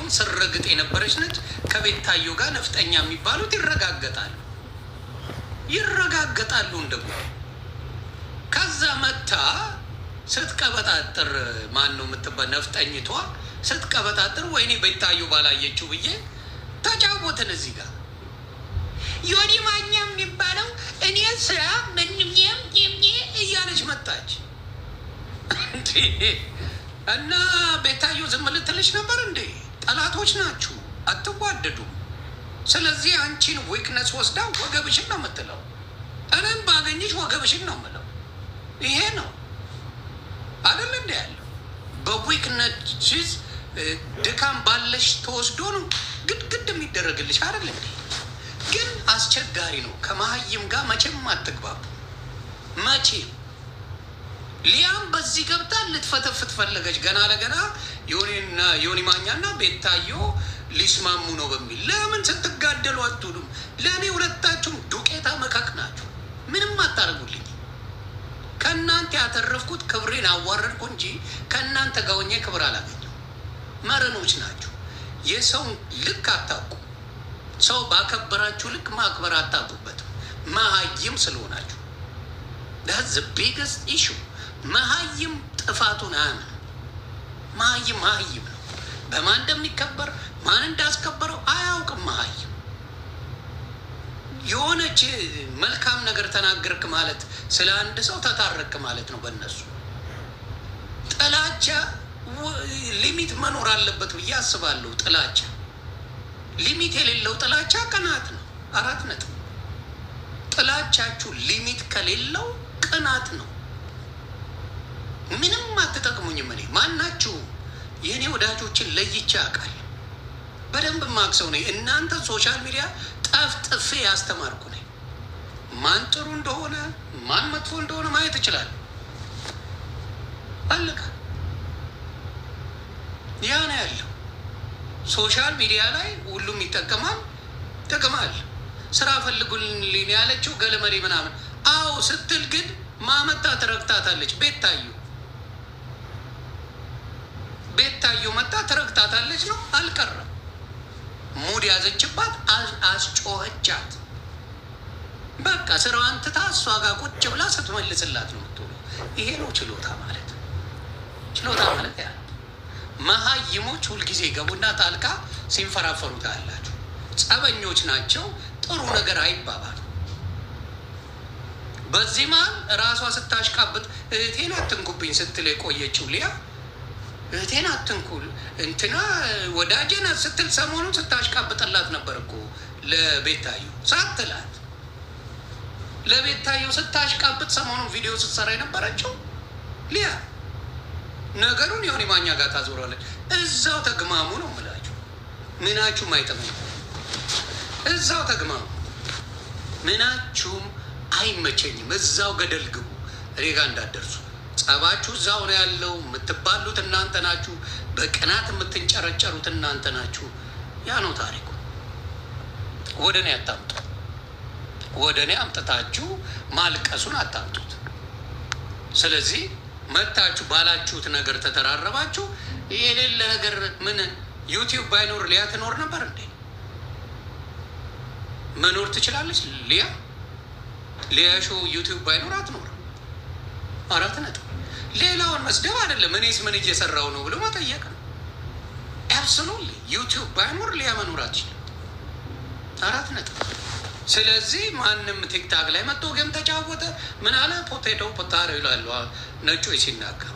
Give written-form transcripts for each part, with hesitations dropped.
ቤታየውን ስረግጥ የነበረች ነች። ከቤታዮ ጋር ነፍጠኛ የሚባሉት ይረጋገጣሉ እንደጉ። ከዛ መታ ስትቀበጣጥር ማን ነው የምትባል ነፍጠኝቷ ስትቀበጣጥር ወይኔ ቤታዮ ባላየችው ብዬ ተጫወትን። እዚህ ጋር ዮኒ ማኛ የሚባለው እኔ ስራ ምንም እያለች መጣች እና ቤታዮ ዝም ልትልሽ ነበር እንዴ? ጠላቶች ናችሁ፣ አትዋደዱም። ስለዚህ አንቺን ዊክነስ ወስዳ ወገብሽን ነው የምትለው። እኔም ባገኝሽ ወገብሽን ነው የምለው። ይሄ ነው አይደል እንደ ያለው በዊክነስ ድካም ባለሽ ተወስዶ ነው ግድግድ የሚደረግልሽ አይደል እንዴ? ግን አስቸጋሪ ነው። ከመሀይም ጋር መቼም አትግባቡ። መቼም ሊያም በዚህ ገብታ ልትፈተፍት ፈለገች። ገና ለገና ዮኒ ማኛና ቤታዮ ሊስማሙ ነው በሚል ለምን ስትጋደሉ አትውሉም? ለእኔ ሁለታችሁም ዱቄታ መካክ ናችሁ። ምንም አታደርጉልኝ። ከእናንተ ያተረፍኩት ክብሬን አዋረድኩ እንጂ ከእናንተ ጋር ሆኜ ክብር አላገኘው። መረኖች ናችሁ። የሰውን ልክ አታውቁ። ሰው ባከበራችሁ ልክ ማክበር አታጡበትም። መሀይም ስለሆናችሁ ዳዝ ቢገስት ኢሹ። መሀይም ጥፋቱን አያምን። መሀይም ነው። በማን እንደሚከበር ማን እንዳስከበረው አያውቅም። መሀይም የሆነች መልካም ነገር ተናገርክ ማለት ስለ አንድ ሰው ተታረክ ማለት ነው። በእነሱ ጥላቻ ሊሚት መኖር አለበት ብዬ አስባለሁ። ጥላቻ ሊሚት የሌለው ጥላቻ ቅናት ነው። 4 ነጥብ። ጥላቻችሁ ሊሚት ከሌለው ቅናት ነው። ምንም አትጠቅሙኝም። እኔ ማናችሁ የእኔ ወዳጆችን ለይቼ አውቃለሁ። በደንብ ማክሰው ነኝ። እናንተ ሶሻል ሚዲያ ጠፍጥፌ ያስተማርኩ ነኝ። ማን ጥሩ እንደሆነ ማን መጥፎ እንደሆነ ማየት ይችላል። አለቀ። ያ ነው ያለው። ሶሻል ሚዲያ ላይ ሁሉም ይጠቀማል፣ ጥቅማል። ስራ ፈልጉልኝ ያለችው ገለመሪ ምናምን አዎ ስትል ግን ማመጣ ትረግታታለች። ቤታዮ መጣ ትረግታታለች ነው አልቀረም። ሙድ ያዘችባት፣ አስጮኸቻት። በቃ ስራዋን ትታ እሷ ጋር ቁጭ ብላ ስትመልስላት ነው የምትውለው። ይሄ ነው ችሎታ ማለት። ችሎታ ማለት ያ መሀይሞች ሁልጊዜ ገቡና ጣልቃ ሲንፈራፈሩ ታያላችሁ። ጸበኞች ናቸው። ጥሩ ነገር አይባባል። በዚህ መሀል ራሷ ስታሽቃብጥ እህቴን አትንኩብኝ ስትል የቆየችው ሊያ እህቴን አትንኩል እንትና ወዳጄን ስትል ሰሞኑን ስታሽቃብጥላት ነበር እኮ ለቤታዮ ሳትላት ለቤታዮ ስታሽቃብጥ ሰሞኑን ቪዲዮ ስትሰራ የነበረችው ሊያ ነገሩን ዮኒ ማኛ ጋር ታዞራለች። እዛው ተግማሙ ነው የምላችሁ። ምናችሁም አይጠቅም። እዛው ተግማሙ። ምናችሁም አይመቸኝም። እዛው ገደል ግቡ። እኔ ጋር እንዳትደርሱ። ጸባችሁ እዛው ነው ያለው። የምትባሉት እናንተ ናችሁ። በቅናት የምትንጨረጨሩት እናንተ ናችሁ። ያ ነው ታሪኩ። ወደ እኔ አታምጡ። ወደ እኔ አምጥታችሁ ማልቀሱን አታምጡት። ስለዚህ መታችሁ ባላችሁት ነገር ተተራረባችሁ። የሌለ ነገር ምን ዩቲዩብ ባይኖር ሊያ ትኖር ነበር እንዴ? መኖር ትችላለች ሊያ ሾው ዩቲዩብ ባይኖር አትኖር። 4 ነጥብ። ሌላውን መስደብ አይደለም። እኔስ ምን እየሰራው ነው ብሎ መጠየቅ ነው። አብሶሉትሊ ዩቲዩብ ባይኖር ሊያ መኖር አትችልም። 4 ነጥብ። ስለዚህ ማንም ቲክታክ ላይ መጥቶ ገም ተጫወተ ምን አለ ፖቴቶ ፖታሮ ይላሉ ነጮች ሲናገሩ።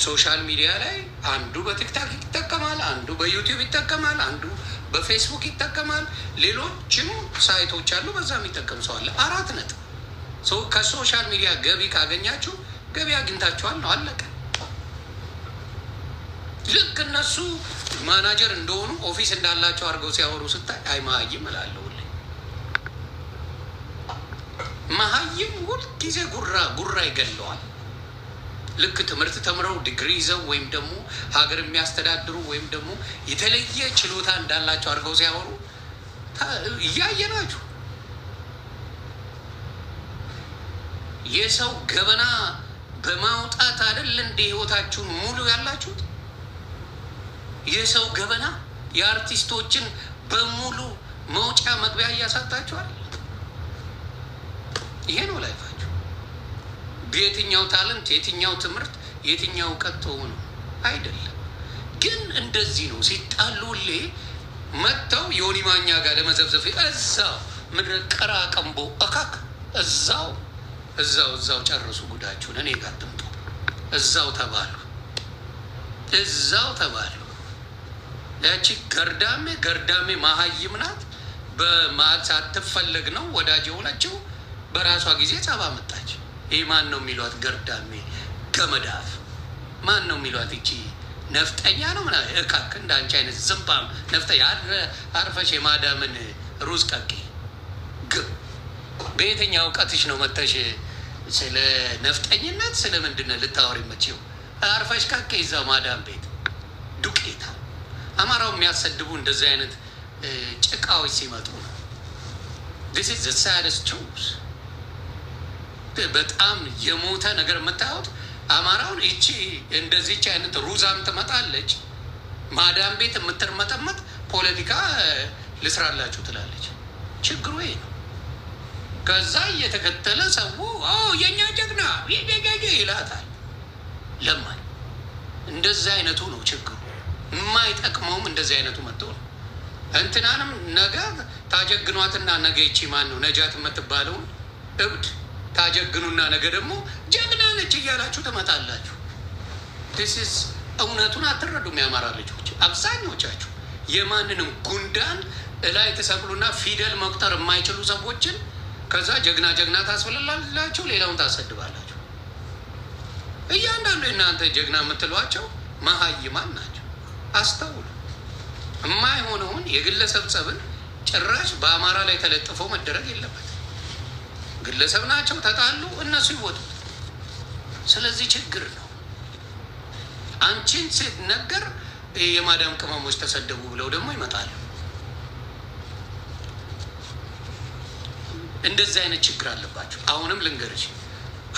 ሶሻል ሚዲያ ላይ አንዱ በቲክታክ ይጠቀማል፣ አንዱ በዩቲዩብ ይጠቀማል፣ አንዱ በፌስቡክ ይጠቀማል። ሌሎችም ሳይቶች አሉ፣ በዛ የሚጠቀም ሰው አለ። 4 ነጥብ። ከሶሻል ሚዲያ ገቢ ካገኛችሁ ገቢ አግኝታችኋል ነው፣ አለቀ። ልክ እነሱ ማናጀር እንደሆኑ ኦፊስ እንዳላቸው አድርገው ሲያወሩ ስታይ አይ መሀይም እላለሁ። መሀይም ሁልጊዜ ጉራ ይገለዋል። ልክ ትምህርት ተምረው ዲግሪ ይዘው ወይም ደግሞ ሀገር የሚያስተዳድሩ ወይም ደግሞ የተለየ ችሎታ እንዳላቸው አድርገው ሲያወሩ እያየናችሁ። የሰው ገበና በማውጣት አይደል እንደ ህይወታችሁን ሙሉ ያላችሁት። የሰው ገበና የአርቲስቶችን በሙሉ መውጫ መግቢያ እያሳጣችኋል። ይሄ ነው ላይፋችሁ። በየትኛው ታለንት፣ የትኛው ትምህርት፣ የትኛው እውቀት ሆኖ አይደለም። ግን እንደዚህ ነው ሲጣሉሌ መጥተው ዮኒ ማኛ ጋር ለመዘብዘፍ እዛው ምድረ ቀራ ቀንቦ እካክ እዛው ጨርሱ ጉዳችሁን። እኔ ጋር ትምጡ። እዛው ተባሉ። ያቺ ገርዳሜ መሀይም ናት። በማት ሳትፈለግ ነው ወዳጅ የሆነችው። በራሷ ጊዜ ጸባ መጣች። ይህ ማን ነው የሚሏት? ገርዳሜ ገመዳፍ ማን ነው የሚሏት? እቺ ነፍጠኛ ነው ምና እካክ እንዳንቺ አይነት ዝምባም ነፍጠኛ አርፈሽ የማዳምን ሩዝ ቀቂ ግብ። በየትኛው እውቀትሽ ነው መተሽ ስለ ነፍጠኝነት ስለ ምንድን ልታወሪ መችው? አርፈሽ ቀቂ እዛው ማዳም ቤት ዱቄታ። አማራው የሚያሰድቡ እንደዚህ አይነት ጭቃዎች ሲመጡ ነው። this is the saddest truth። በጣም የሞተ ነገር የምታዩት አማራውን። ይቺ እንደዚች አይነት ሩዛም ትመጣለች ማዳም ቤት የምትርመጠመጥ ፖለቲካ ልስራላችሁ ትላለች። ችግሩ ይሄ ነው። ከዛ እየተከተለ ሰው የእኛ ጀግና ይላታል። ለማን እንደዚህ አይነቱ ነው ችግሩ። የማይጠቅመውም እንደዚህ አይነቱ መጥቶ ነው። እንትናንም ነገ ታጀግኗትና ነገ ይቺ ማን ነው ነጃት የምትባለውን እብድ ታጀግኑና ነገ ደግሞ ጀግና ነች እያላችሁ ትመጣላችሁ። ስ እውነቱን አትረዱም። የአማራ ልጆች አብዛኞቻችሁ የማንንም ጉንዳን እላይ ተሰቅሉና ፊደል መቁጠር የማይችሉ ሰዎችን ከዛ ጀግና ታስብልላላችሁ፣ ሌላውን ታሰድባላችሁ። እያንዳንዱ እናንተ ጀግና የምትሏቸው መሀይማን ናቸው። አስተውሉ። የማይሆነውን የግለሰብ ጸብን ጭራሽ በአማራ ላይ ተለጥፎ መደረግ የለበት። ግለሰብ ናቸው፣ ተጣሉ፣ እነሱ ይወጡት። ስለዚህ ችግር ነው። አንቺን ሲነገር የማዳም ቅመሞች ተሰደቡ ብለው ደግሞ ይመጣሉ። እንደዚህ አይነት ችግር አለባቸው። አሁንም ልንገርሽ፣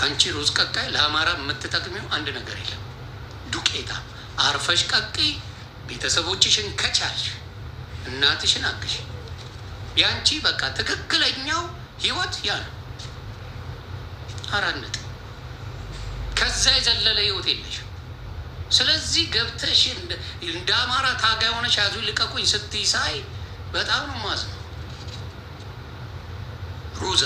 አንቺ ሩዝ ቀቃይ ለአማራ የምትጠቅሚው አንድ ነገር የለም። ዱቄታ አርፈሽ ቀቅይ። ቤተሰቦችሽን ከቻልሽ እናትሽን አግሽ። ያንቺ በቃ ትክክለኛው ህይወት ያ ነው። አራነት ከዛ የዘለለ ህይወት የለሽ። ስለዚህ ገብተሽ እንደ አማራ ታጋይ ሆነሽ ያዙ ልቀቁኝ ስትይ ሳይ በጣም ነው ማዝነው። ሩዛ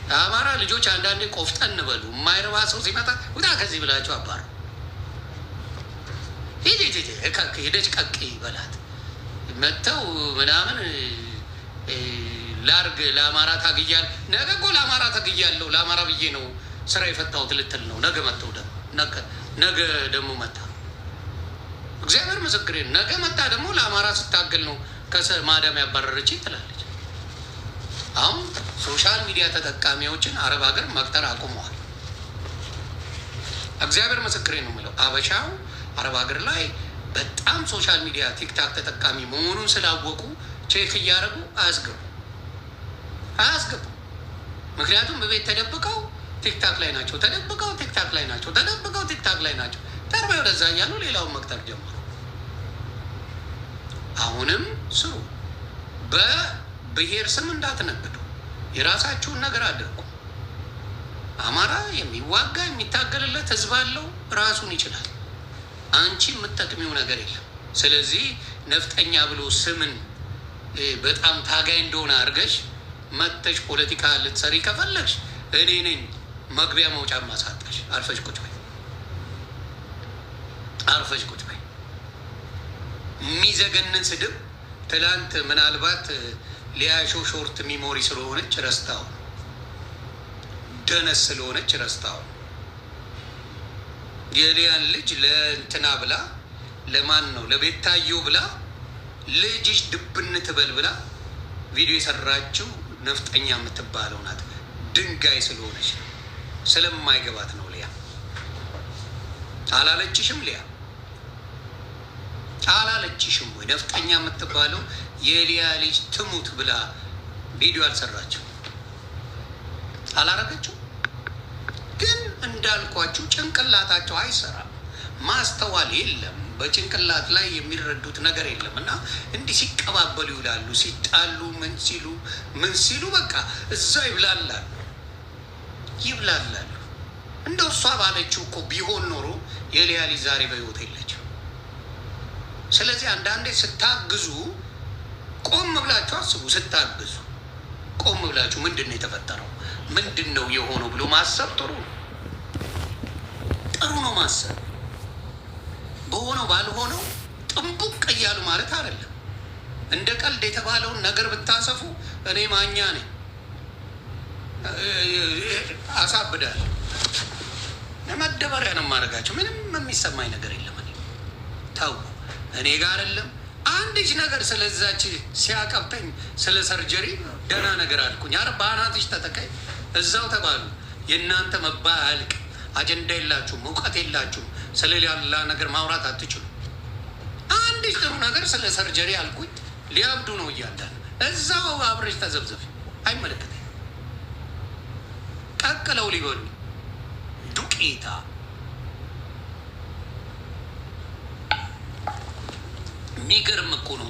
የአማራ ልጆች አንዳንዴ ቆፍጠን በሉ። የማይረባ ሰው ሲመጣ ውጣ ከዚህ ብላችሁ አባሩ። ሄደች ቀቂ በላት መጥተው ምናምን ላርግ ለአማራ ታግያል። ነገ እኮ ለአማራ ታግያለሁ ለአማራ ብዬ ነው ስራ የፈታሁት ልትል ነው። ነገ መጥተው ነገ ደግሞ መጣ። እግዚአብሔር ምስክሬ፣ ነገ መጣ ደግሞ ለአማራ ስታገል ነው ከማዳም ያባረረች ትላለች። አሁን ሶሻል ሚዲያ ተጠቃሚዎችን አረብ ሀገር መቅጠር አቁመዋል። እግዚአብሔር ምስክሬ ነው የምለው። አበሻው አረብ ሀገር ላይ በጣም ሶሻል ሚዲያ ቲክታክ ተጠቃሚ መሆኑን ስላወቁ ቼክ እያደረጉ አያስገቡ። ምክንያቱም በቤት ተደብቀው ቲክታክ ላይ ናቸው፣ ተደብቀው ቲክታክ ላይ ናቸው። ተርበ ወደዛ እያሉ ሌላውን መቅጠር ጀመሩ። አሁንም ስሩ። በብሔር ስም እንዳትነግዱ። የራሳችሁን ነገር አድርጉ። አማራ የሚዋጋ የሚታገልለት ህዝብ አለው፣ ራሱን ይችላል። አንቺ የምትጠቅሚው ነገር የለም። ስለዚህ ነፍጠኛ ብሎ ስምን በጣም ታጋይ እንደሆነ አድርገሽ መተሽ ፖለቲካ ልትሰሪ ከፈለግሽ እኔ ነኝ መግቢያ መውጫ ማሳጣሽ። አርፈሽ ቁጭ በይ። የሚዘገንን ስድብ ትላንት ምናልባት ሊያሾ ሾርት ሚሞሪ ስለሆነች ረስታው፣ ደነስ ስለሆነች ረስታው። የሊያን ልጅ ለእንትና ብላ ለማን ነው ለቤታዮ ብላ ልጅሽ ድብን ትበል ብላ ቪዲዮ የሰራችው ነፍጠኛ የምትባለው ናት። ድንጋይ ስለሆነች ነው፣ ስለማይገባት ነው። ሊያ አላለችሽም? ሊያ አላለችሽም ወይ? ነፍጠኛ የምትባለው የሊያ ልጅ ትሙት ብላ ቪዲዮ አልሰራችው? አላረገችው? ግን እንዳልኳችሁ ጭንቅላታቸው አይሰራም፣ ማስተዋል የለም። በጭንቅላት ላይ የሚረዱት ነገር የለም እና እንዲህ ሲቀባበሉ ይውላሉ። ሲጣሉ ምን ሲሉ በቃ እዛው ይብላላሉ። እንደው እሷ ባለችው እኮ ቢሆን ኖሮ የሊያ ልጅ ዛሬ በሕይወት የለችም። ስለዚህ አንዳንዴ ስታግዙ ቆም ብላችሁ አስቡ። ስታግዙ ቆም ብላችሁ ምንድን ነው የተፈጠረው፣ ምንድን ነው የሆነው ብሎ ማሰብ ጥሩ ነው ማሰብ። በሆነው ባልሆነው ጥንቡቅ እያሉ ማለት አይደለም። እንደ ቀልድ የተባለውን ነገር ብታሰፉ እኔ ማኛ ነኝ፣ አሳብዳለሁ። መደበሪያ ነው የማደርጋቸው። ምንም የሚሰማኝ ነገር የለም። ተው እኔ ጋር አይደለም አንድች ነገር ስለዛች ሲያቀብተኝ ስለ ሰርጀሪ ደህና ነገር አልኩኝ። አረ በአናትሽ ተጠቀኝ እዛው ተባሉ። የእናንተ መባያ አያልቅ። አጀንዳ የላችሁም፣ እውቀት የላችሁም። ስለሌላ ነገር ማውራት አትችሉ። አንድች ጥሩ ነገር ስለ ሰርጀሪ አልኩኝ። ሊያብዱ ነው እያለን እዛው አብረሽ ተዘብዘብ። አይመለከተኝ። ቀቅለው ሊበሉ ዱቄታ የሚገርም እኮ ነው።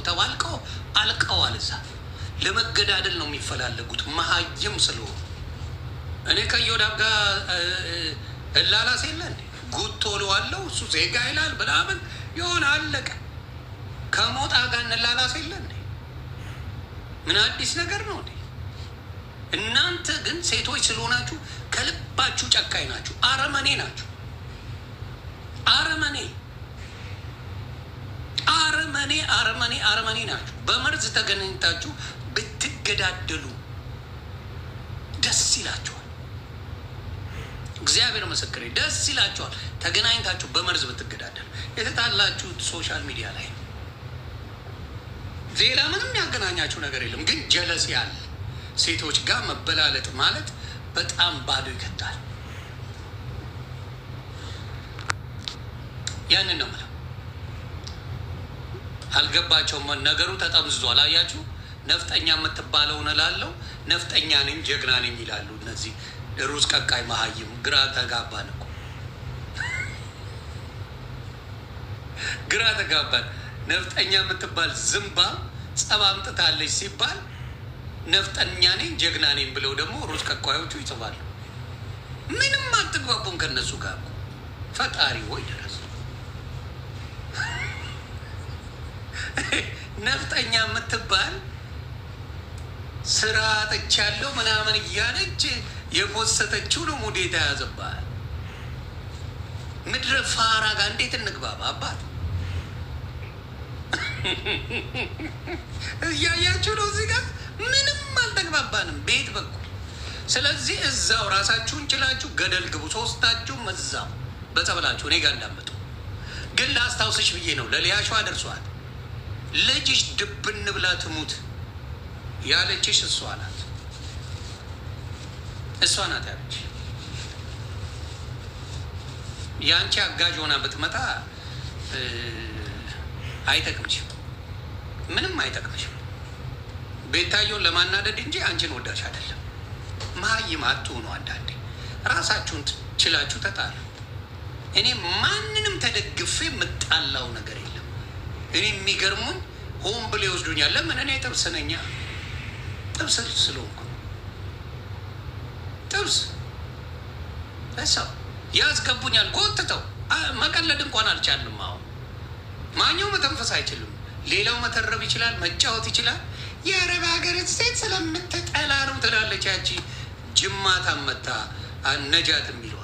ተባልቀው አልቀዋል። እዛ ለመገዳደል ነው የሚፈላለጉት መሀይም ስለሆኑ። እኔ ከዮዳብ ጋር እላላስ የለ እንዴ ጉቶ ለዋለው እሱ ዜጋ ይላል ምናምን የሆነ አለቀ። ከሞጣ ጋር እንላላስ የለ እንዴ ምን አዲስ ነገር ነው እንዴ? እናንተ ግን ሴቶች ስለሆናችሁ ከልባችሁ ጨካኝ ናችሁ። አረመኔ ናችሁ። አረመኔ ናችሁ። በመርዝ ተገናኝታችሁ ብትገዳደሉ ደስ ይላችኋል። እግዚአብሔር ምስክሬ ደስ ይላችኋል። ተገናኝታችሁ በመርዝ ብትገዳደሉ። የተጣላችሁት ሶሻል ሚዲያ ላይ ነው። ሌላ ምንም ያገናኛችሁ ነገር የለም። ግን ጀለስ ያለ ሴቶች ጋር መበላለጥ ማለት በጣም ባዶ ይከታል። ያንን ነው የምለው። አልገባቸውም። ነገሩ ተጠምዝዟል። አያችሁ፣ ነፍጠኛ የምትባለውን እላለሁ። ነፍጠኛ ነኝ ጀግና ነኝ ይላሉ እነዚህ ሩዝ ቀቃይ መሀይም። ግራ ተጋባን እኮ ግራ ተጋባን። ነፍጠኛ የምትባል ዝምባ ጸብ አምጥታለች ሲባል ነፍጠኛ ነኝ ጀግና ነኝ ብለው ደግሞ ሩዝ ቀቃዮቹ ይጽፋሉ። ምንም አትግባቡም ከነሱ ጋር። ፈጣሪ ወይ ድረስ ነፍጠኛ የምትባል ስራ አጥቻለሁ ምናምን እያለች የፖሰተችው ነው ሙድ የተያዘባል። ምድረ ፋራ ጋር እንዴት እንግባባ? አባት እያያችሁ ነው። እዚህ ጋር ምንም አልተግባባንም ቤት በኩል። ስለዚህ እዛው ራሳችሁን ችላችሁ ገደል ግቡ። ሶስታችሁም እዛው በጸበላችሁ እኔ ጋር እንዳመጡ። ግን ላስታውስሽ ብዬ ነው። ለሊያሿ ደርሷል። ልጅሽ ድብን ብላ ትሙት ያለችሽ እሷ ናት። ያለች የአንቺ አጋዥ ሆና ብትመጣ አይጠቅምሽም፣ ምንም አይጠቅምሽም። ቤታየውን ለማናደድ እንጂ አንቺን ወዳሽ አይደለም። መሀይም አትሁኑ። አንዳንዴ ራሳችሁን ችላችሁ ተጣሉ። እኔ ማንንም ተደግፌ የምጣላው ነገር የለም። እኔ የሚገርሙኝ ሆን ብሎ ይወስዱኛል። ለምን? እኔ ጥብስ ነኛ። ጥብስ ስለሆንኩ ጥብስ እሰው ያስገቡኛል ጎትተው። መቀለድ እንኳን አልቻልም። አሁን ማኛው መተንፈስ አይችልም። ሌላው መተረብ ይችላል፣ መጫወት ይችላል። የአረብ ሀገር ሴት ስለምትጠላ ነው ትላለች ያቺ ጅማታ መታ ነጃት የሚለዋት።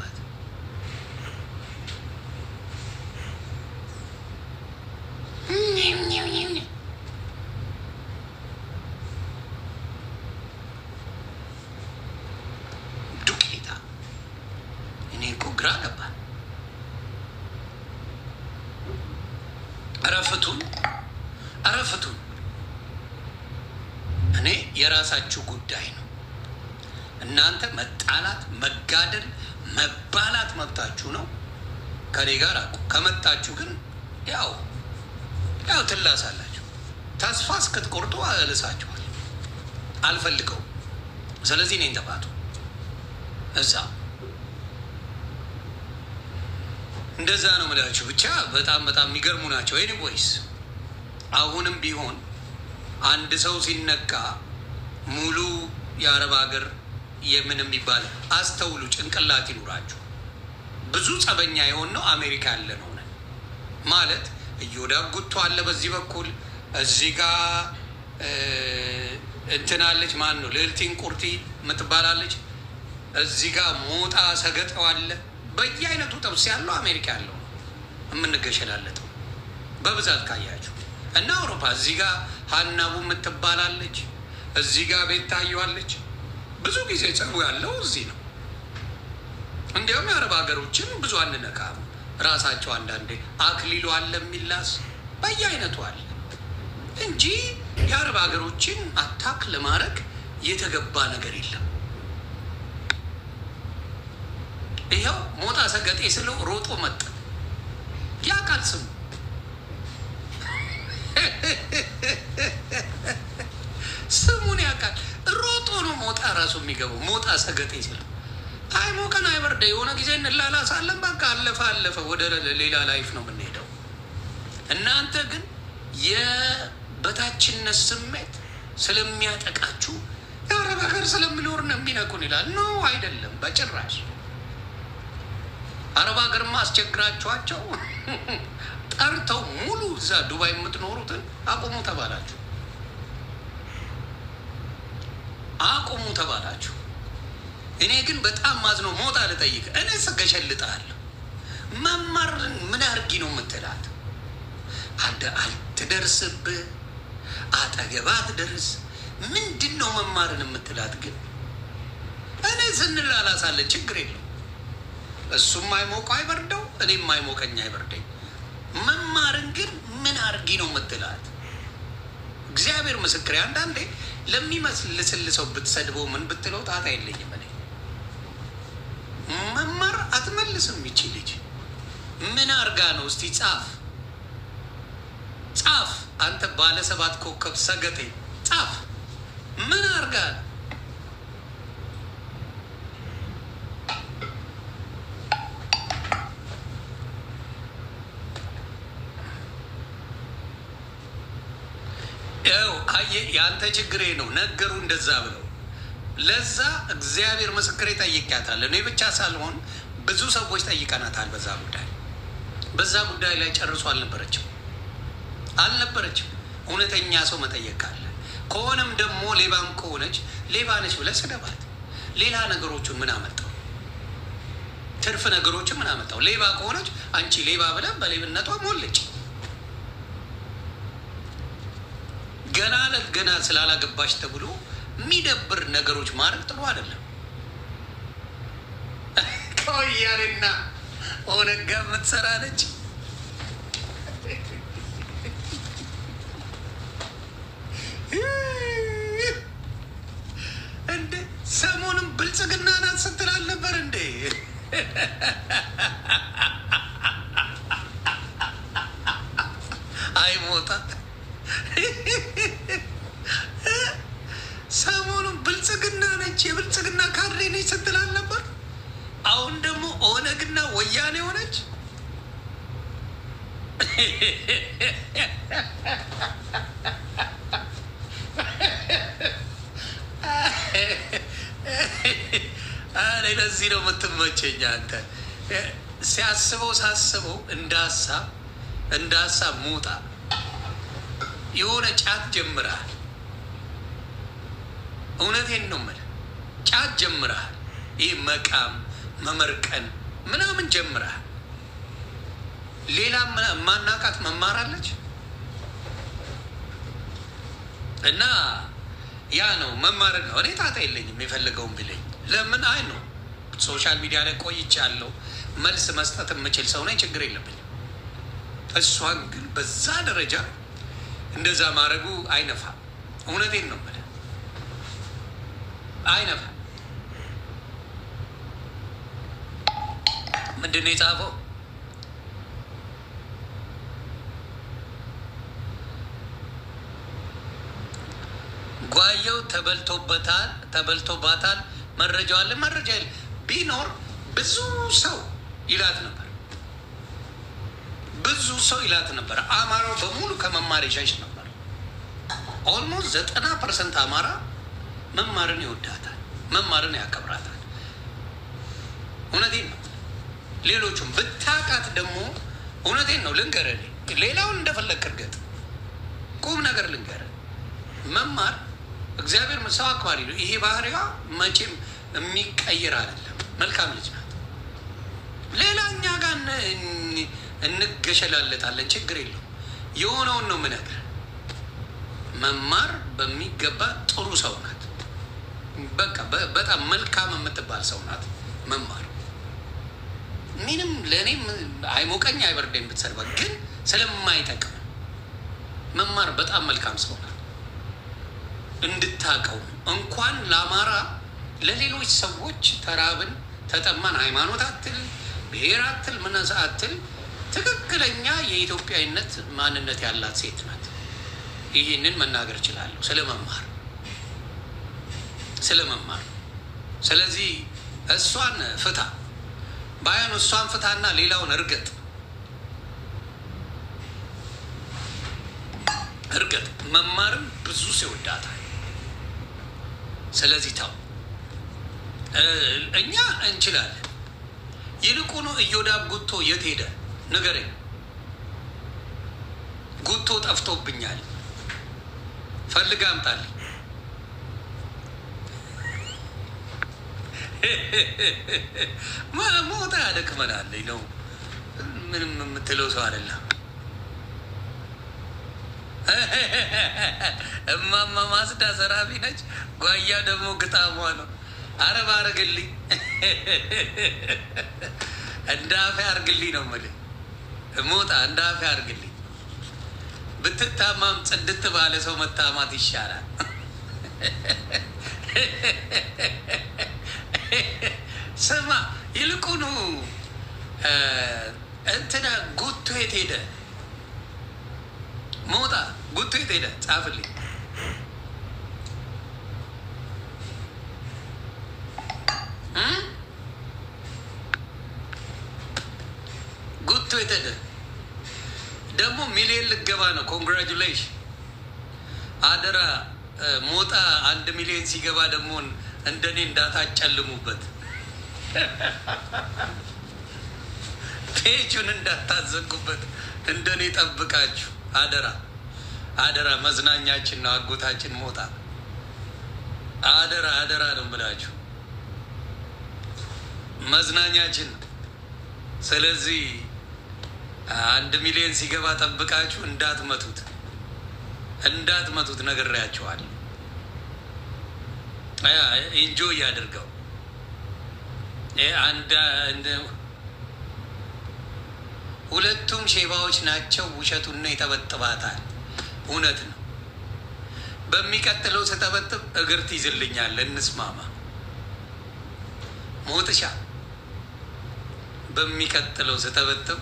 ዱቄታ እኔ እኮ ግራ ገባ። እረፍቱን እኔ የራሳችሁ ጉዳይ ነው። እናንተ መጣላት፣ መጋደል፣ መባላት መብታችሁ ነው። ከኔ ጋር አቁ። ከመጣችሁ ግን ያው ትላሳላችሁ። ተስፋ እስክትቆርጡ አልሳችኋል። አልፈልገውም። ስለዚህ እኔን ተባቱ እዛ እንደዛ ነው የምላችሁ። ብቻ በጣም በጣም የሚገርሙ ናቸው። ኤኒዌይስ አሁንም ቢሆን አንድ ሰው ሲነካ ሙሉ የአረብ ሀገር የምንም ይባል አስተውሉ፣ ጭንቅላት ይኑራችሁ። ብዙ ጸበኛ የሆነው አሜሪካ ያለ ነው ማለት እዮዳብ ጉቶ አለ በዚህ በኩል እዚህ ጋር እንትናለች ማን ነው ልዕልቲን ቁርቲ የምትባላለች እዚህ ጋር ሞጣ ሰገጠው አለ። በየአይነቱ ጥብስ ያለው አሜሪካ ያለው የምንገሸላለተው በብዛት ካያችሁ እና አውሮፓ እዚህ ጋር ሀናቡ የምትባላለች እዚህ ጋር ቤት ታየዋለች። ብዙ ጊዜ ጸቡ ያለው እዚህ ነው። እንዲያውም የአረብ ሀገሮችን ብዙ አንነካም። ራሳቸው አንዳንዴ አክሊሉ አለ የሚላስ በየአይነቱ አለ እንጂ የአረብ ሀገሮችን አታክ ለማድረግ የተገባ ነገር የለም። ይኸው ሞጣ ሰገጤ ስለው ሮጦ መጣ። ያ ቃል ስሙ ስሙን ያውቃል። ሮጦ ነው ሞጣ ራሱ የሚገባው። ሞጣ ሰገጤ ስለው አይሞቀን አይበርደ የሆነ ጊዜ እንላላሳለን። በቃ አለፈ አለፈ፣ ወደ ሌላ ላይፍ ነው የምንሄደው። እናንተ ግን የበታችነት ስሜት ስለሚያጠቃችሁ የአረብ ሀገር ስለምኖር ነው የሚነኩን ይላል። ኖ አይደለም፣ በጭራሽ። አረብ ሀገርማ አስቸግራችኋቸው ጠርተው ሙሉ እዛ ዱባይ የምትኖሩትን አቁሙ ተባላችሁ፣ አቁሙ ተባላችሁ። እኔ ግን በጣም ማዝነው ሞጣ ልጠይቅ። እኔ ስገሸልጣለሁ መማርን ምን አርጊ ነው የምትላት? አልትደርስብህ አጠገባት ድረስ ምንድን ነው መማርን የምትላት? ግን እኔ ስንላላሳለን ችግር የለው። እሱም አይሞቀው አይበርደው፣ እኔም አይሞቀኝ አይበርደኝ። መማርን ግን ምን አርጊ ነው የምትላት? እግዚአብሔር ምስክሬ፣ አንዳንዴ ለሚመስል ሰው ብትሰድበው ምን ብትለው ጣጣ የለኝም። እኔ መማር አትመልስም። ይቺ ልጅ ምን አርጋ ነው? እስቲ ጻፍ ጻፍ። አንተ ባለ 7 ኮከብ ሰገጤ ጻፍ። ምን አርጋ ነው? የአንተ ችግሬ ነው ነገሩ እንደዛ ብለው ለዛ እግዚአብሔር ምስክሬ ጠይቂያታለሁ። እኔ ብቻ ሳልሆን ብዙ ሰዎች ጠይቀናታል። በዛ ጉዳይ ላይ ጨርሶ አልነበረችም። እውነተኛ ሰው መጠየቅ አለ። ከሆነም ደግሞ ሌባም ከሆነች ሌባ ነች ብለህ ስደባት። ሌላ ነገሮቹን ምን አመጣው? ትርፍ ነገሮችን ምን አመጣው? ሌባ ከሆነች አንቺ ሌባ ብለህ በሌብነቷ ሞልጭ። ገና ስላላገባሽ ተብሎ የሚደብር ነገሮች ማድረግ ጥሩ አይደለም። ከወያኔና ኦነግ ጋር የምትሰራ ነች። እንዴ ሰሞኑን ብልጽግና ናት ስትል አልነበር እንዴ? አይሞታ ሰሞኑን ብልጽግና ነች፣ የብልጽግና ካድሬ ነች ስትል አልነበር? አሁን ደግሞ ኦነግና ወያኔ ሆነች። ለዚህ ነው የምትመቸኝ አንተ። ሳስበው እንደ ሀሳብ ሞጣ የሆነ ጫት ጀምረሃል። እውነቴን ነው የምልህ፣ ጫት ጀምረሃል። ይህ መቃም መመርቀን ምናምን ጀምረሃል። ሌላ ማናቃት መማራለች እና ያ ነው መማርን ነው። እኔ ጣጣ የለኝም የፈለገውን ቢለኝ። ለምን አይ ነው ሶሻል ሚዲያ ላይ ቆይቻለሁ፣ መልስ መስጠት የምችል ሰው ነኝ፣ ችግር የለብኝም። እሷን ግን በዛ ደረጃ እንደዛ ማድረጉ አይነፋም። እውነቴን ነው የምልህ አይነፋም። ምንድን ነው የጻፈው? ጓየው ተበልቶባታል። መረጃው አለ። መረጃ ቢኖር ብዙ ሰው ይላት ነበር። ብዙ ሰው ይላት ነበር። አማራው በሙሉ ከመማር ይሸሽ ነበር። ኦልሞስት 90% አማራ መማርን ይወዳታል፣ መማርን ያከብራታል። እውነቴን ነው። ሌሎቹም ብታቃት ደግሞ እውነቴን ነው ልንገርህ፣ ሌላውን እንደፈለግ እርገጥ፣ ቁም ነገር ልንገርህ፣ መማር እግዚአብሔር ሰው አክባሪ ነው። ይሄ ባህሪዋ መቼም የሚቀይር አይደለም። መልካም ልጅ ናት። ሌላ እኛ ጋር እንገሸላለታለን፣ ችግር የለውም። የሆነውን ነው የምነግርህ። መማር በሚገባ ጥሩ ሰው ናት። በቃ በጣም መልካም የምትባል ሰው ናት። መማር ምንም ለእኔም አይሞቀኝ አይበርደኝ ብትሰድባ፣ ግን ስለማይጠቅም መማር በጣም መልካም ሰው ናት። እንድታቀው እንኳን ለአማራ ለሌሎች ሰዎች ተራብን፣ ተጠማን፣ ሃይማኖት አትል፣ ብሔር አትል፣ ምነሳ አትል፣ ትክክለኛ የኢትዮጵያዊነት ማንነት ያላት ሴት ናት። ይህንን መናገር እችላለሁ ስለ መማር። ስለዚህ እሷን ፍታ ባይሆን እሷን ፍታና ሌላውን እርገጥ። መማርም ብዙ ሰው ይወዳታል። ስለዚህ ተው፣ እኛ እንችላለን። ይልቁኑ እዮዳብ ጉቶ የት ሄደ ንገረኝ። ጉቶ ጠፍቶብኛል፣ ፈልጋ አምጣልኝ። ሞታ ያደክመናለኝ ነው። ምንም የምትለው ሰው አይደለም። እማማ ማስዳ ሰራፊ ነች፣ ጓያ ደግሞ ግጣሟ ነው። አረብ አርግልኝ፣ እንደ አፌ አርግልኝ ነው የምልህ። ሞጣ እንደ አፌ አርግልኝ። ብትታማም ጽድት ባለ ሰው መታማት ይሻላል። ስማ፣ ይልቁኑ እንትና ጉቶ የት ሄደ? ሞጣ ጉቶ የት ሄደ? ጻፍልኝ። ጉቶ የት ሄደ? ደግሞ ሚሊዮን ልገባ ነው። ኮንግራጁሌሽን። አደራ ሞጣ 1 ሚሊዮን ሲገባ ደግሞ እንደኔ እንዳታጨልሙበት፣ ፔጁን እንዳታዘጉበት፣ እንደኔ ጠብቃችሁ አደራ አደራ። መዝናኛችን ነው አጎታችን ሞጣ። አደራ አደራ ነው ብላችሁ መዝናኛችን ነው። ስለዚህ 1 ሚሊዮን ሲገባ ጠብቃችሁ እንዳትመቱት ነግሬያችኋለሁ። ኢንጆይ ያድርገው። ሁለቱም ሼባዎች ናቸው። ውሸቱን ነው ይጠበጥባታል። እውነት ነው። በሚቀጥለው ስተበጥብ እግር ትይዝልኛል። እንስማማ ሞጥሻ። በሚቀጥለው ስተበጥብ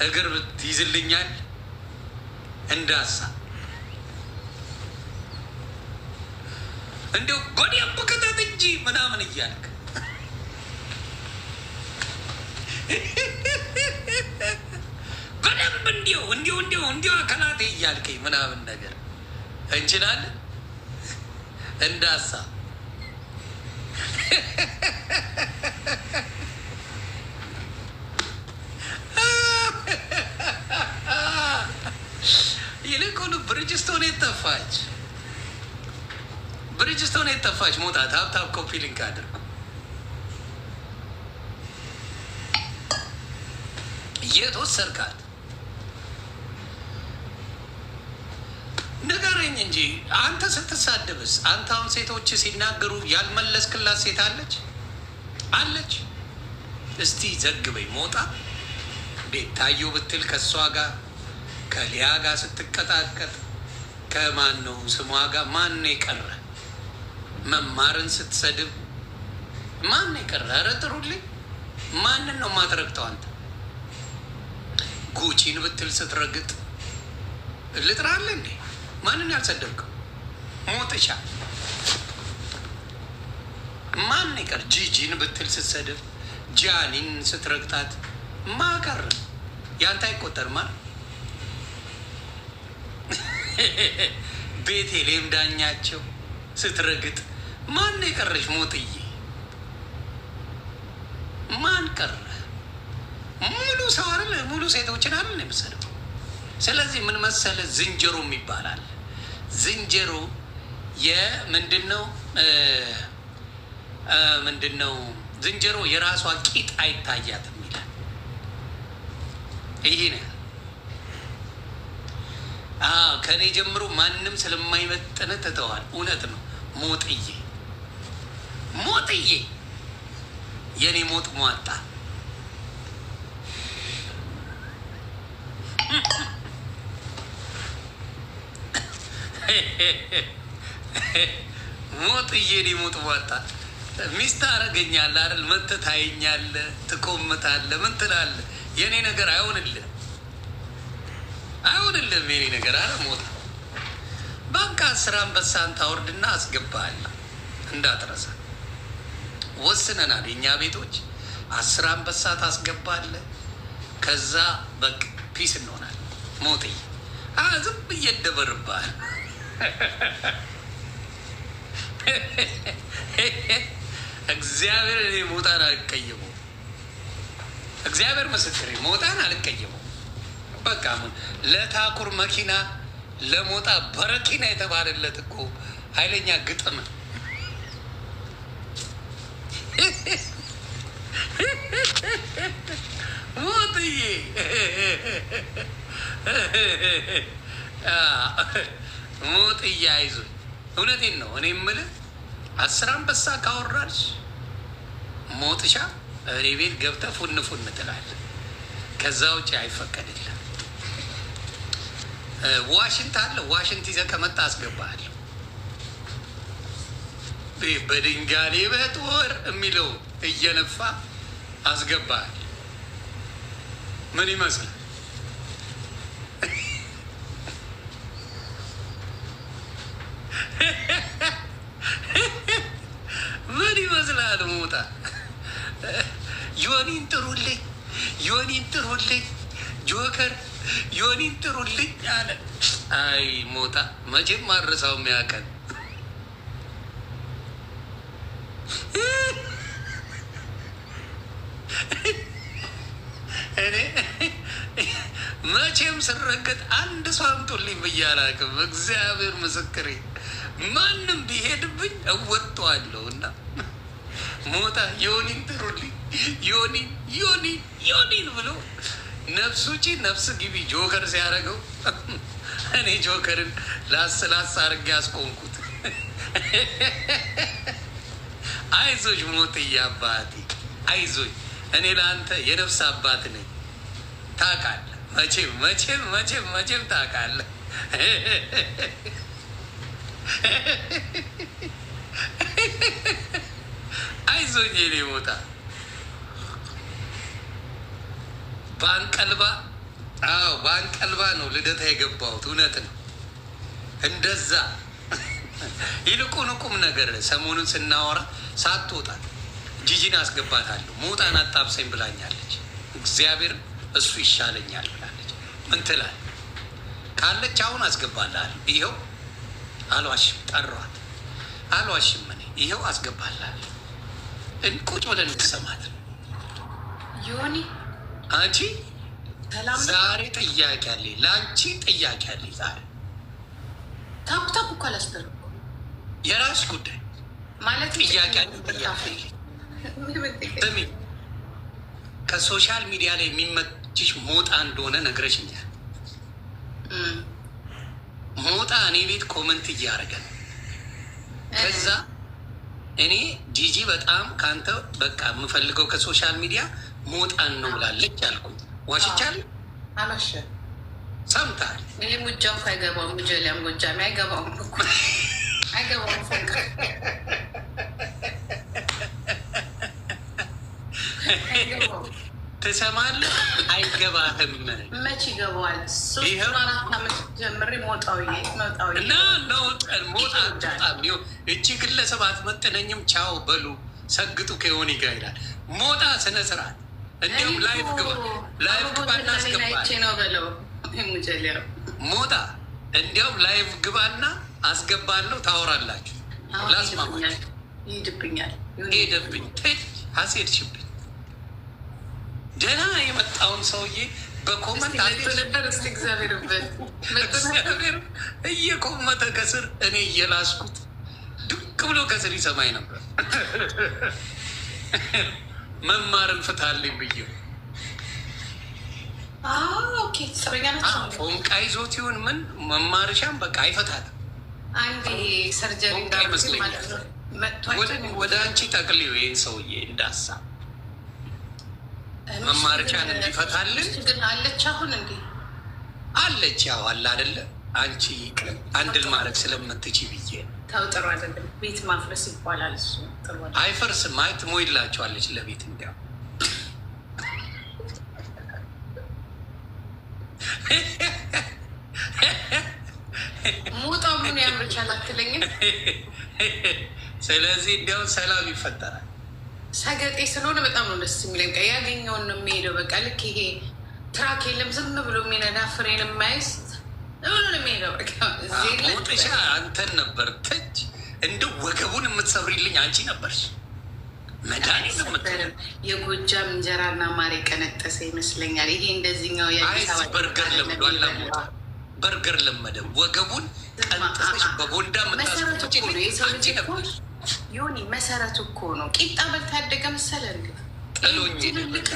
እግር ትይዝልኛል እንዳሳ እንዲሁ ጎዴ ብቅጠት እንጂ ምናምን እያልክ በደንብ እንዲሁ አካላቴ እያልከኝ ምናምን ነገር እንችላለን እንዳሳ። ይልቁኑ ብሪጅስቶን የጠፋች ሞታ ታፕታፕ ኮፒ ሊንክ አድርጉ። የት ወሰድካት ንገረኝ እንጂ አንተ ስትሳደብስ። አንተ አሁን ሴቶች ሲናገሩ ያልመለስክላት ሴት አለች? እስቲ ዘግበኝ። ሞጣ ቤታዮ ብትል ከእሷ ጋር ከሊያ ጋር ስትቀጣቀጥ ከማን ነው ስሟ ጋር ማን የቀረ? መማርን ስትሰድብ ማን የቀረ? ኧረ ጥሩልኝ። ማንን ነው ማትረግጠው አንተ? ጉቺን ብትል ስትረግጥ ልጥራለ እንዴ? ማንን ያልሰደብከው? ሞጥሻ ማን ይቀር? ጂጂን ብትል ስትሰድብ፣ ጃኒን ስትረግጣት ማቀር ያንተ አይቆጠርማ። ቤቴሌም ዳኛቸው ስትረግጥ ማን የቀረሽ? ሞጥዬ ማን ቀረ? ሙሉ ሰው አይደል? ሙሉ ሴቶችን አይደል የምሰለው? ስለዚህ ምን መሰለ ዝንጀሮ ይባላል። ዝንጀሮ የምንድነው ምንድነው ዝንጀሮ የራሷ ቂጥ አይታያትም ይላል። ይሄ ነው ከኔ ጀምሮ ማንም ስለማይመጥን ትተዋል። እውነት ነው። ሞጥዬ ሞጥዬ የኔ ሞጥ ሟጣ ሞጥዬ እኔ ሞጥ ሟጣ ሚስት አረገኛለህ አይደል? መተህ ታየኛለህ፣ ትቆምታለህ፣ ምን ትላለህ? የኔ ነገር አይሆንልህም አይሆንልህም። የኔ ነገር አረ ሞት በቃ 10 አንበሳን ታወርድና አስገባሃለሁ። እንዳትረሳ ወስነናል። የእኛ ቤቶች 10 አንበሳ ታስገባለህ። ከዛ በቃ ፒስ እንሆናለን። ሞጥዬ ዝም ብዬ እደበርብሃል። እግዚአብሔር እኔ ሞጣን አልቀየመው። እግዚአብሔር ምስክሬ ሞጣን አልቀየመው። በቃ አሁን ለታኩር መኪና ለሞጣ በረኪና የተባለለት እኮ ኃይለኛ ግጥም ሞጥዬ ሞጥዬ አይዞኝ። እውነቴን ነው። እኔ የምልህ 10 አንበሳ ካወራልሽ ሞጥሻ እኔ ቤት ገብተህ ፉን ፉን ትላለህ። ከዛ ውጭ አይፈቀድልም። ዋሽንት አለ። ዋሽንት ይዘህ ከመጣ አስገባሃለሁ። በድንጋሌ በጦር የሚለው እየነፋ አስገባሃል። ምን ይመስላል? ምን ይመስላል? ሞጣ ዮኒን ጥሩልኝ፣ ዮኒን ጥሩልኝ፣ ጆከር ዮኒን ጥሩልኝ አለ። አይ ሞጣ መቼም ማረሳው የሚያቀን እኔ መቼም ስረገጥ አንድ ሰው አምጡልኝ ብዬ አላውቅም። እግዚአብሔር ምስክሬ ማንም ቢሄድብኝ እወጣዋለሁ። እና ሞጣ ዮኒን ጥሩልኝ፣ ዮኒን ዮኒን ዮኒን ብሎ ነፍስ ውጪ ነፍስ ግቢ ጆከር ሲያደርገው እኔ ጆከርን ላስላስ አድርጌ ያስቆምኩት። አይዞች ሞጥዬ አባቴ አይዞኝ፣ እኔ ለአንተ የነፍስ አባት ነኝ። ታውቃለህ፣ መቼም መቼም መቼም መቼም ታውቃለህ። አይዞኝ የኔ ሞጣ በአንቀልባ በአንቀልባ ነው ልደታ የገባሁት። እውነት ነው። እንደዛ ይልቁን ቁም ነገር ሰሞኑን ስናወራ ሳትወጣ ጂጂን አስገባታለሁ ሞጣን አጣብሰኝ ብላኛለች። እግዚአብሔር እሱ ይሻለኛል ብላለች። ምን ትላለህ? ካለች አሁን አስገባልሃል። ይኸው አልዋሽም፣ ጠሯት አልዋሽም። እኔ ይኸው አስገባልሃል። ቁጭ ብለን እንሰማት። ዮኒ አንቺ ዛሬ ጥያቄ አለኝ ለአንቺ ጥያቄ አለኝ ዛሬ። ታፕታፕ እኮ አላስደረኩም። የራስሽ ጉዳይ ማለት ጥያቄ አለኝ። ጥያቄ ስሚ፣ ከሶሻል ሚዲያ ላይ የሚመችሽ ሞጣ እንደሆነ ነግረሽኛል። ሞጣ እኔ ቤት ኮመንት እያደረገ ነው። ከዛ እኔ ጂጂ በጣም ከአንተ በቃ የምፈልገው ከሶሻል ሚዲያ ሞጣን ነው ብላለች አልኩኝ። ዋሽቻለሁ? አላሸም። ሰምተሃል? ይህ ሙጃም አይገባውም። ሙጀሊያም ጎጃሜ አይገባውም እኮ አይገባውም። ፈንቅ ትሰማለህ? አይገባህም። መች ይገባዋል? 3-4 ዓመት ጀምሬ ሞጣውዬ እና ሞጣ እቺ ግለሰብ አትመጥነኝም፣ ቻው በሉ ሰግጡ ከሆን ይጋ ይላል ሞጣ። ስነ ስርዓት እንዲያውም ላይቭ ግባና አስገባለሁ። ሞጣ እንዲያውም ላይቭ ግባና አስገባለሁ። ታወራላችሁ። ላስማማችሁ። ሄደብኝ አስሄድሽብኝ። ደህና የመጣውን ሰውዬ በኮመንት እግዚአብሔር እየኮመተ ከስር እኔ እየላስኩት ድቅ ብሎ ከስር ይሰማኝ ነበር። መማርን ፍታልኝ ብዬ ፎንቃ ይዞት ይሁን ምን መማርሻም በቃ አይፈታትም። ፎንቃ ይመስለኛል። ወደ አንቺ ጠቅልዩ ይህን ሰውዬ እንዳሳ መማርቻን እንዲፈታልን አለች። አሁን እንዲ አለች። ያው አለ አይደለ አንቺ አንድን ማድረግ ስለምትች ብዬ ተው። ጥሩ አይደለም። ቤት ማፍረስ ይባላል። እሱ ጥሩ አይፈርስም። አይ ትሞይላቸዋለች ለቤት እንዲያው ሞጣው ምን ያምርቻል አትለኝም። ስለዚህ እንዲያው ሰላም ይፈጠራል። ሰገጤ ስለሆነ በጣም ነው ደስ የሚለኝ። በቃ ያገኘውን ነው የሚሄደው። በቃ ልክ ይሄ ትራክ የለም ዝም ብሎ የሚነዳ ፍሬን የማይስ ብሎ ነው የሚሄደው። ሞጥሻ አንተን ነበር ትች እንደ ወገቡን የምትሰብሪልኝ አንቺ ነበርሽ። መድኃኒት የጎጃም እንጀራና ማር የቀነጠሰ ይመስለኛል። ይሄ እንደዚህኛው በርገር ለምዷል። ለሞጣ በርገር ለመደ። ወገቡን ቀንጥሰሽ በቦንዳ አንቺ ነበርሽ። ዮኒ መሰረቱ እኮ ነው። ቂጣ በልታ ያደገ መሰለ እንዴ? ጥሎኝ ሞጣ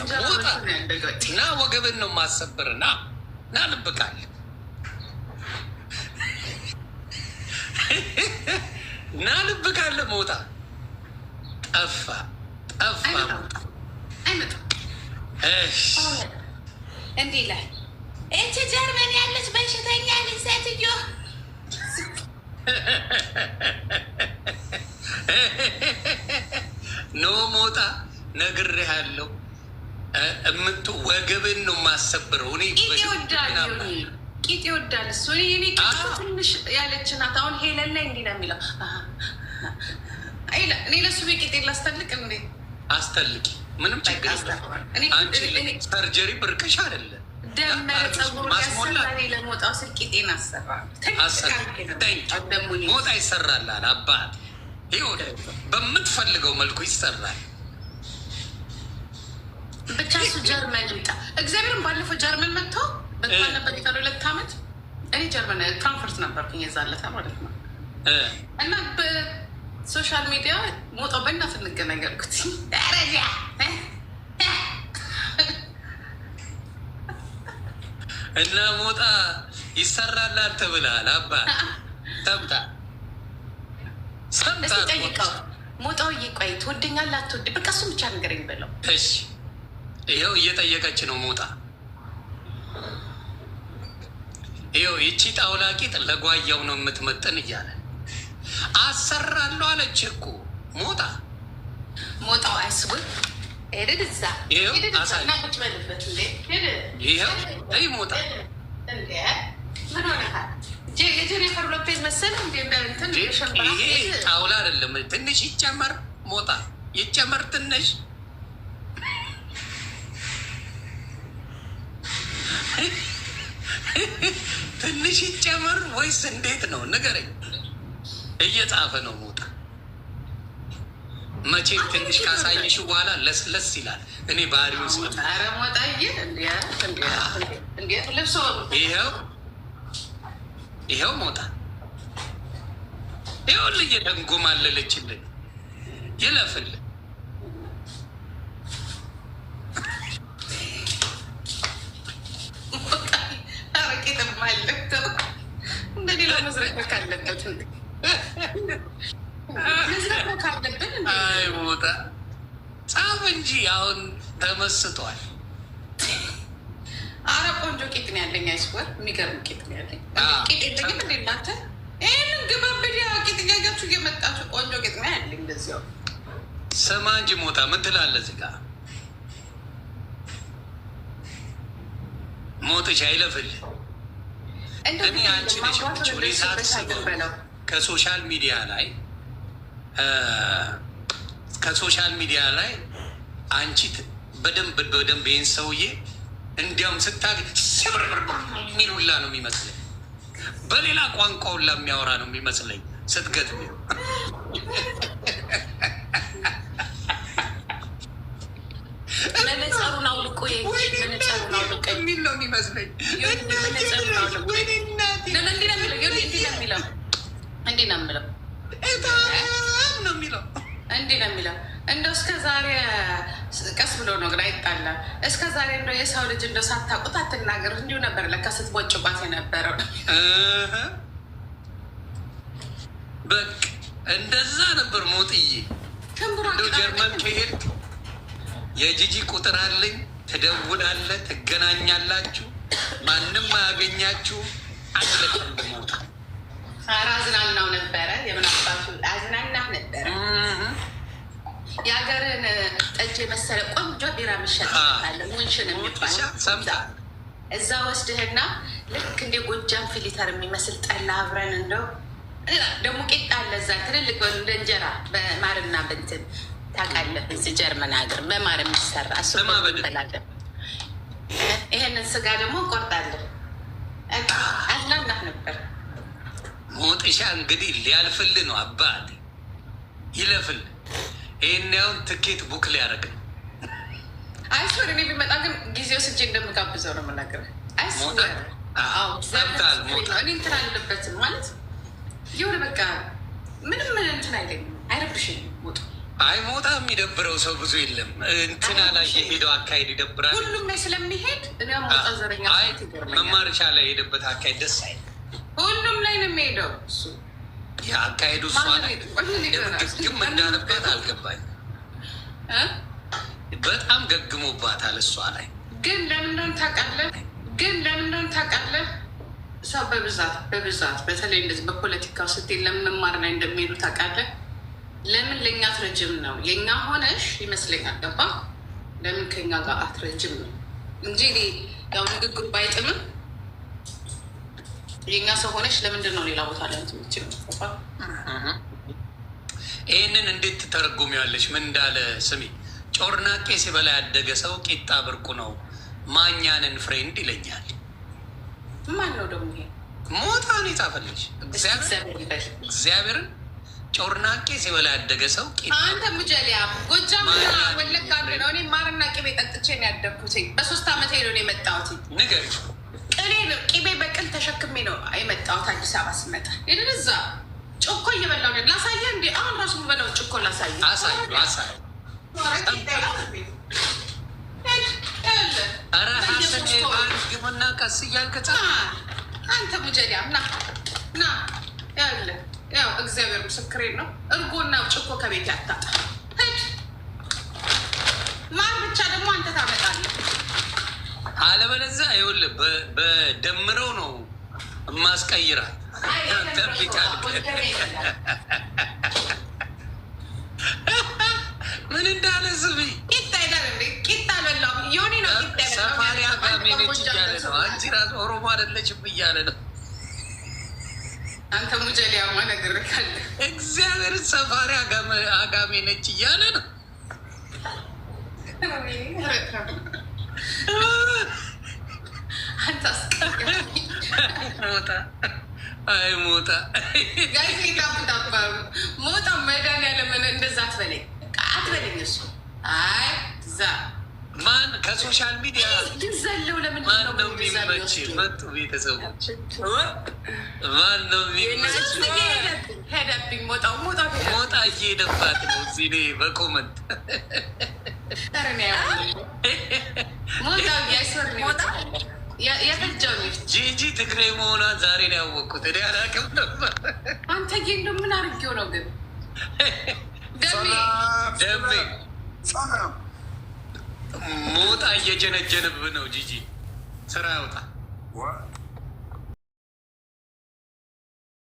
እና ወገብን ነው ማሰበር። ና ልብቃል ና ልብቃለ ሞጣ ጠፋ አይመጣም። እንዲህ ላይ እቺ ጀርመን ያለች በሽተኛ ልጅ ሴትዮ ኖ ሞጣ ነግሬሃለሁ። ወገብን ነው የማሰብረው። ቂጥ ይወዳል እሱ። እኔ ትንሽ ያለች ናት። አሁን ሄለን ላይ እንዲህ ነው የሚለው። እኔ ለሱ ቂጤ ላስተልቅ እንዴ? አስተልቂ፣ ምንም ችግር ሰርጀሪ ብርቅሽ አይደለ? ደመረ ጸጉር ያሰራኔ ለሞጣው ስል ቂጤን ሞጣ ይሰራላል። አባት ይሁን በምትፈልገው መልኩ ይሰራል። ብቻ እሱ ጀርመን ይምጣ። እግዚአብሔርን ባለፈው ጀርመን መጥቶ በጣም ነበር የቀረ 2 ዓመት። እኔ ጀርመን ፍራንክፈርት ነበርኩኝ የዛለታ ማለት ነው። እና በሶሻል ሚዲያ ሞጣው በእናት እንገናኛልኩት ደረጃ እና ሞጣ ይሰራላል ተብለሃል። አባት ሰምታ ጠይቀው ሞጣው እየቆይ ትወደኛለህ አትወድ? በቃ እሱን ብቻ ነገር የሚበላው። እሺ ይኸው እየጠየቀች ነው ሞጣ። ይኸው ይቺ ጣውላ ቂጥ ለጓያው ነው የምትመጥን እያለ አሰራለሁ አለች እኮ ሞጣ። ሞጣው አይስቡን ሄድዛ ቁጭ በልበት እንዴ! ይኸው ይ ሞጣ ምን ሆነሃል? የጀኔፈር ሎፔዝ መሰል ይሄ ጣውላ አይደለም። ትንሽ ይጨመር ሞጣ ይጨመር ትንሽ ትንሽ ይጨመር ወይስ እንዴት ነው ንገረኝ። እየጻፈ ነው ሞጣ። መቼም ትንሽ ካሳየሽ በኋላ ለስለስ ይላል። እኔ ባህሪውን ይኸው ሞጣ ይኸውልህ እየደንጎማለለችልን ይለፍልን። እንደሌላ መዝረክ አለበት አይ ሞጣ ጻፍ እንጂ አሁን ተመስጧል። አረ ቆንጆ ቄጥ ነው ያለኝ። አይስወር የሚገርም ቄጥ ነው ያለኝ። ቄጥ የለኝም እንዴ እናንተ? ይህንን ግባብድ ቄጥ እያጋችሁ እየመጣችሁ ቆንጆ ቄጥ ነው ያለኝ። እንደዚያው ስማ እንጂ ሞጣ ምን ትላለህ? እዚህ ጋር ሞጥሽ አይለፍልህ። እኔ አንቺ ነሽ ከሶሻል ሚዲያ ላይ አንቺ በደንብ ይህን ሰውዬ እንዲያውም ስታገኝ ስብርብር የሚሉላ ነው የሚመስለኝ። በሌላ ቋንቋ ሁላ የሚያወራ ነው የሚመስለኝ ስትገጥም። መነጸሩን አውልቆ የሚል ነው የሚመስለኝ። እንዲህ ነው የሚለው። እንደው እስከ ዛሬ ቀስ ብሎ ነው ግን አይጣላም። እስከ ዛሬ እንደው የሰው ልጅ እንደው ሳታውቁት አትናገሩ። እንዲሁ ነበር ለካ ስትቦጭቋት የነበረው። በቃ እንደዛ ነበር ሞጥዬ። እንደው ጀርመን ከሄድክ የጂጂ ቁጥር አለኝ፣ ትደውላለህ፣ ትገናኛላችሁ፣ ማንም አያገኛችሁ። ሞጣ ኧረ አዝናናው ነበረ። የምን አባቱ አዝናናህ ነበረ። የሀገርን ጠጅ የመሰለ ቆንጆ ቢራ የሚሸጥለ ሙንሽን የሚባል እዛ ወስድህና ልክ እንደ ጎጃም ፊሊተር የሚመስል ጠላ አብረን እንደው ደግሞ ቂጣ አለ እዛ ትልልቅ እንደ እንጀራ በማርና በንትን ታውቃለህ፣ እዚህ ጀርመን ሀገር በማር የሚሰራ እሱ በላለን። ይሄንን ስጋ ደግሞ እንቆርጣለን። አዝናናህ ነበር። ሞጥሻ እንግዲህ ሊያልፍልህ ነው አባት ይለፍል። ይህን ያውን ትኬት ቡክ ሊያደርግ ነው። አይስወር እኔ ቢመጣ ግን ጊዜው ስጄ እንደምጋብዘው ነው የምናገረው። አይስወር እኔ እንትን አለበትም ማለት የሆነ በቃ ምንም እንትን አይለኝም፣ አይረብሽኝም። ሞጣ አይ ሞጣ የሚደብረው ሰው ብዙ የለም። እንትና ላይ የሄደው አካሄድ ይደብራል። ሁሉም ላይ ስለሚሄድ እኔ ሞጣ ዘረኛ መማርሻ ላይ የሄደበት አካሄድ ደስ አይልም። ሁሉም ላይ ነው የሚሄደው እሱ የአካሄዱ እሷ ላይ ግግም እንዳለባት አልገባኝ። በጣም ገግሞባታል እሷ ላይ። ግን ለምን ታውቃለህ? ሰው በብዛት በተለይ እንደዚህ በፖለቲካው ስትሄድ ለመማር ላይ እንደሚሄዱ ታውቃለህ። ለምን ለእኛ አትረጅም ነው የእኛ ሆነሽ ይመስለኛል። ገባ? ለምን ከኛ ጋር አትረጅም ነው እንጂ ያው ንግግሩ ባይጥምም የእኛ ሰው ሆነሽ ለምንድን ነው ሌላ ቦታ ላይ ትምችል? ይህንን እንዴት ትተረጉሚዋለሽ? ምን እንዳለ ስሚ። ጮርናቄ ሲበላ ያደገ ሰው ቂጣ ብርቁ ነው፣ ማኛንን ፍሬንድ ይለኛል። ማን ነው ደግሞ ይሄ? ሞጣን የጻፈልሽ እግዚአብሔርን። ጮርናቄ ሲበላ ያደገ ሰው አንተ ሙጀሊያ ጎጃም ወለጋ ነው። እኔ ማርና ቅቤ ጠጥቼ ነው ያደግኩት። በ3 ዓመት ሄዶ ነው የመጣሁት። ንገሪኝ። ቅቤ በቅል ተሸክሜ ነው የመጣሁት አዲስ አበባ ስመጣ። እዛ ጭኮ እየበላሁ ነው። ላሳየህ እንዴ? አሁን ራሱ በላው ጭኮ ላሳየህ። ግቡና ቀስ እያልከ አንተ ሙጀሊያ ና ያለ ያው እግዚአብሔር ምስክሬ ነው። እርጎና ጭኮ ከቤት ያታጣ ማር ብቻ ደግሞ አንተ ታመጣለህ። አለበለዚያ ይኸውልህ በደምረው ነው የማስቀይራት። ምን እንዳለ ስሚ። ቂጣ ይላል እንዴ? ቂጣ በላው የሆኔ ነው። ሰፋሪ አጋሜ ነች እያለ ነው። አንቺ ራስ ኦሮሞ አይደለችም እያለ ነው። አንተ ሙጀሊያማ ነገር ካለ እግዚአብሔር ሰፋሪ አጋሜ ነች እያለ ነው። አይ ሞጣ ሞጣ መድኃኒዓለምን እንደዛ አትበለኝ እሱ። አይ እዛ ማን ከሶሻል ሚዲያ ዘለው ለምን ማን ነው የሚመች? መጡ ቤተሰቦች ማን ነው የሚመች? ሄደብኝ ሞጣ እየሄደባት ነው እዚህ እኔ በኮመንት ጂጂ ትግሬ መሆኗን ዛሬ ነው ያወቅኩት። እኔ አላውቅም ነበር። አንተ እንደው ምን አድርጌው ነው ግን? ደሜ ሞጣ እየጀነጀንብ ነው። ጂጂ ስራ ያውጣ